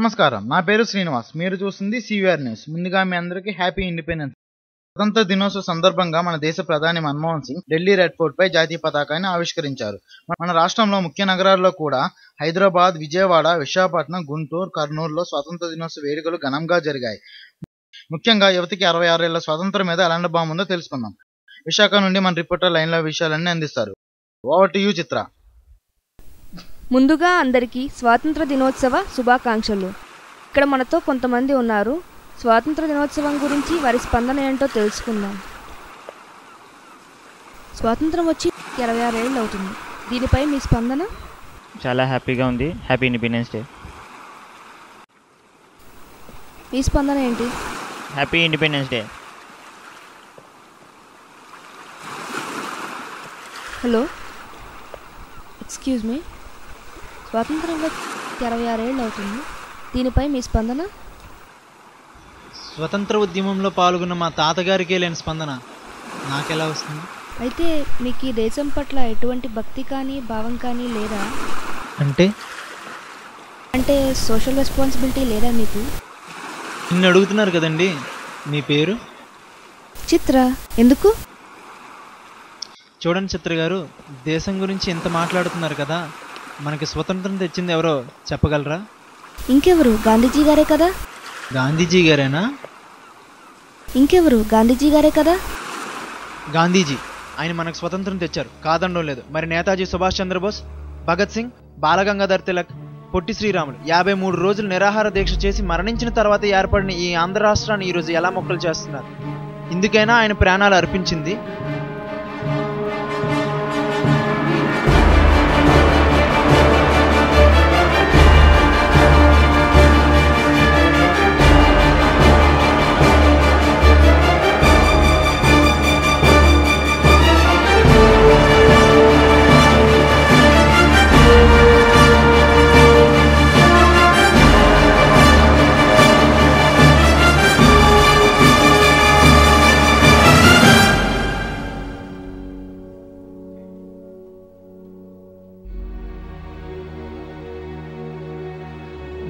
నమస్కారం. నా పేరు శ్రీనివాస్. మీరు చూస్తుంది సివిఆర్ న్యూస్. ముందుగా మీ అందరికీ హ్యాపీ ఇండిపెండెన్స్. స్వతంత్ర దినోత్సవ సందర్భంగా మన దేశ ప్రధాని మన్మోహన్ సింగ్ ఢిల్లీ రెడ్ ఫోర్ట్ పై జాతీయ పతాకాన్ని ఆవిష్కరించారు. మన రాష్ట్రంలో ముఖ్య నగరాల్లో కూడా హైదరాబాద్, విజయవాడ, విశాఖపట్నం, గుంటూరు, కర్నూలులో స్వాతంత్ర దినోత్సవ వేడుకలు ఘనంగా జరిగాయి. ముఖ్యంగా యువతికి 66 ఏళ్ల స్వాతంత్రం మీద ఎలాంటి బాగుందో తెలుసుకుందాం. విశాఖ నుండి మన రిపోర్టర్ లైన్లో విషయాలన్నీ అందిస్తారు. ఓవర్ టు యూ చిత్ర. ముందుగా అందరికీ స్వాతంత్ర దినోత్సవ శుభాకాంక్షలు. ఇక్కడ మనతో కొంతమంది ఉన్నారు. స్వాతంత్ర దినోత్సవం గురించి వారి స్పందన ఏంటో తెలుసుకుందాం. స్వాతంత్రం వచ్చి 26 ఏళ్ళు అవుతుంది. దీనిపై మీ స్పందన? చాలా హ్యాపీగా ఉంది. Happy independence day. మీ స్పందన ఏంటి? Happy independence day. Hello, excuse me. స్వాతంత్రం వచ్చి 26 ఏళ్ళు అవుతుంది. దీనిపై మీ స్పందన? స్వతంత్ర ఉద్యమంలో పాల్గొన్న మా తాతగారికే లేని స్పందన నాకెలా వస్తుంది? అయితే మీకు ఈ దేశం పట్ల ఎటువంటి భక్తి కానీ భావం కానీ లేదా? అంటే సోషల్ రెస్పాన్సిబిలిటీ లేదా మీకు? నిన్ను అడుగుతున్నారు కదండి. మీ పేరు? చిత్ర. ఎందుకు? చూడండి చిత్ర గారు, దేశం గురించి ఎంత మాట్లాడుతున్నారు కదా, మనకి స్వతంత్రం తెచ్చింది ఎవరో చెప్పగలరా? ఇంకెవరు? గాంధీజీ గారే కదా. గాంధీజీ గారేనా? ఇంకెవరు? గాంధీజీ గారే కదా. గాంధీజీ, ఆయన మనకు స్వతంత్రం తెచ్చారు, కాదనడం లేదు. మరి నేతాజీ సుభాష్ చంద్రబోస్, భగత్ సింగ్, బాలగంగాధర్ తిలక్, పొట్టి శ్రీరాములు 53 రోజులు నిరాహార దీక్ష చేసి మరణించిన తర్వాత ఏర్పడిన ఈ ఆంధ్ర రాష్ట్రాన్ని ఈరోజు ఎలా మొక్కలు చేస్తున్నారు? ఇందుకైనా ఆయన ప్రాణాలు అర్పించింది.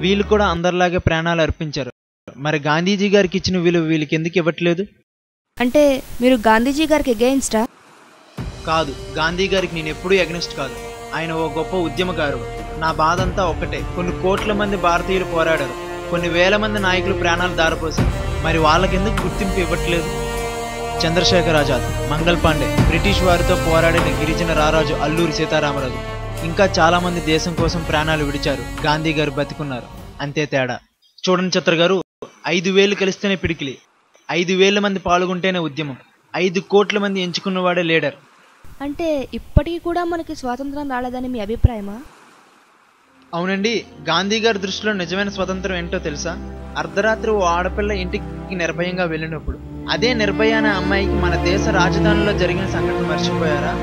వీళ్ళు కూడా అందరిలాగే ప్రాణాలు అర్పించారు. మరి గాంధీజీ గారికి ఇచ్చిన విలువ వీళ్ళకి ఎందుకు ఇవ్వట్లేదు? అంటే మీరు గాంధీజీ గారికి ఎగెయిన్స్టా? కాదు, గాంధీ గారికి నేను ఎప్పుడూ ఎగనిస్ట్ కాదు. ఆయన ఓ గొప్ప ఉద్యమకారుడు. నా బాధ అంతా ఒక్కటే, కొన్ని కోట్ల మంది భారతీయులు పోరాడారు, కొన్ని వేల మంది నాయకులు ప్రాణాలు దారిపోసారు. మరి వాళ్ళకెందుకు గుర్తింపు ఇవ్వట్లేదు? చంద్రశేఖర్ ఆజాద్, మంగల్ పాండే, బ్రిటిష్ వారితో పోరాడిన గిరిజన రారాజు అల్లూరి సీతారామరాజు, ఇంకా చాలా మంది దేశం కోసం ప్రాణాలు విడిచారు. గాంధీ గారు బతికున్నారు, అంతే తేడా. చూడండి చిత్ర గారు, 5 వేలు కలిస్తేనే పిడికిలి, 5 వేల మంది పాల్గొంటేనే ఉద్యమం, 5 కోట్ల మంది ఎంచుకున్నవాడే లీడర్. అంటే ఇప్పటికీ కూడా మనకి స్వాతంత్రం రాలేదని మీ అభిప్రాయమా? అవునండి. గాంధీ గారి దృష్టిలో నిజమైన స్వతంత్రం ఏంటో తెలుసా? అర్ధరాత్రి ఓ ఆడపిల్ల ఇంటికి నిర్భయంగా వెళ్ళినప్పుడు, అదే నిర్భయ అనే అమ్మాయికి మన దేశ రాజధానిలో జరిగిన సంఘటన మర్చిపోయారా?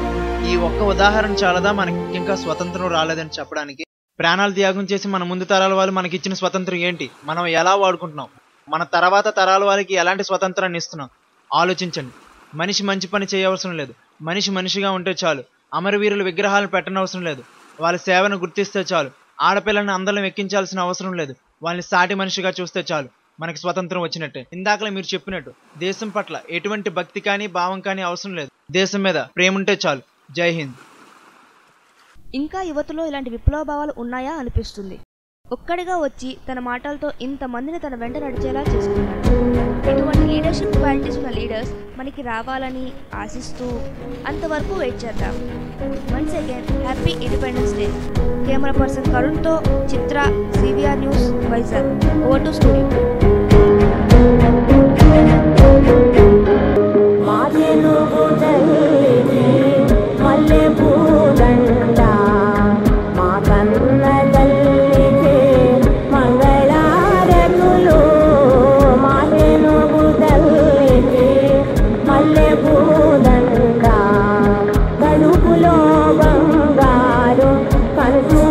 ఈ ఒక్క ఉదాహరణ చాలదా మనకి ఇంకా స్వతంత్రం రాలేదని చెప్పడానికి? ప్రాణాలు త్యాగం చేసి మన ముందు తరాల వాళ్ళు మనకి ఇచ్చిన స్వతంత్రం ఏంటి? మనం ఎలా వాడుకుంటున్నాం? మన తర్వాత తరాల వాళ్ళకి ఎలాంటి స్వతంత్రాన్ని ఇస్తున్నాం? ఆలోచించండి. మనిషి మంచి పని చేయవసరం లేదు, మనిషి మనిషిగా ఉంటే చాలు. అమరవీరుల విగ్రహాలను పెట్టనవసరం లేదు, వాళ్ళ సేవను గుర్తిస్తే చాలు. ఆడపిల్లని అందరం ఎక్కించాల్సిన అవసరం లేదు, వాళ్ళని సాటి మనిషిగా చూస్తే చాలు. మనకి స్వతంత్రం వచ్చినట్టే. ఇందాకలే మీరు చెప్పినట్టు దేశం పట్ల ఎటువంటి భక్తి కానీ భావం కానీ అవసరం లేదు, దేశం మీద ప్రేమ ఉంటే చాలు. జై హింద్. ఇంకా యువతలో ఇలాంటి విప్లవ భావాలు ఉన్నాయా అనిపిస్తుంది. ఒక్కడిగా వచ్చి తన మాటలతో ఇంతమందిని తన వెంట నడిచేలా చేసుకున్నాడు. ఇటువంటి లీడర్షిప్ క్వాలిటీస్ ఉన్న లీడర్స్ మనకి రావాలని ఆశిస్తూ అంతవరకు వెయిట్ చేద్దాం. Once again happy independence day. Camera person కరుణ్తో Chitra, CVR news, Vizag. Over to studio. బంగారు కలుసు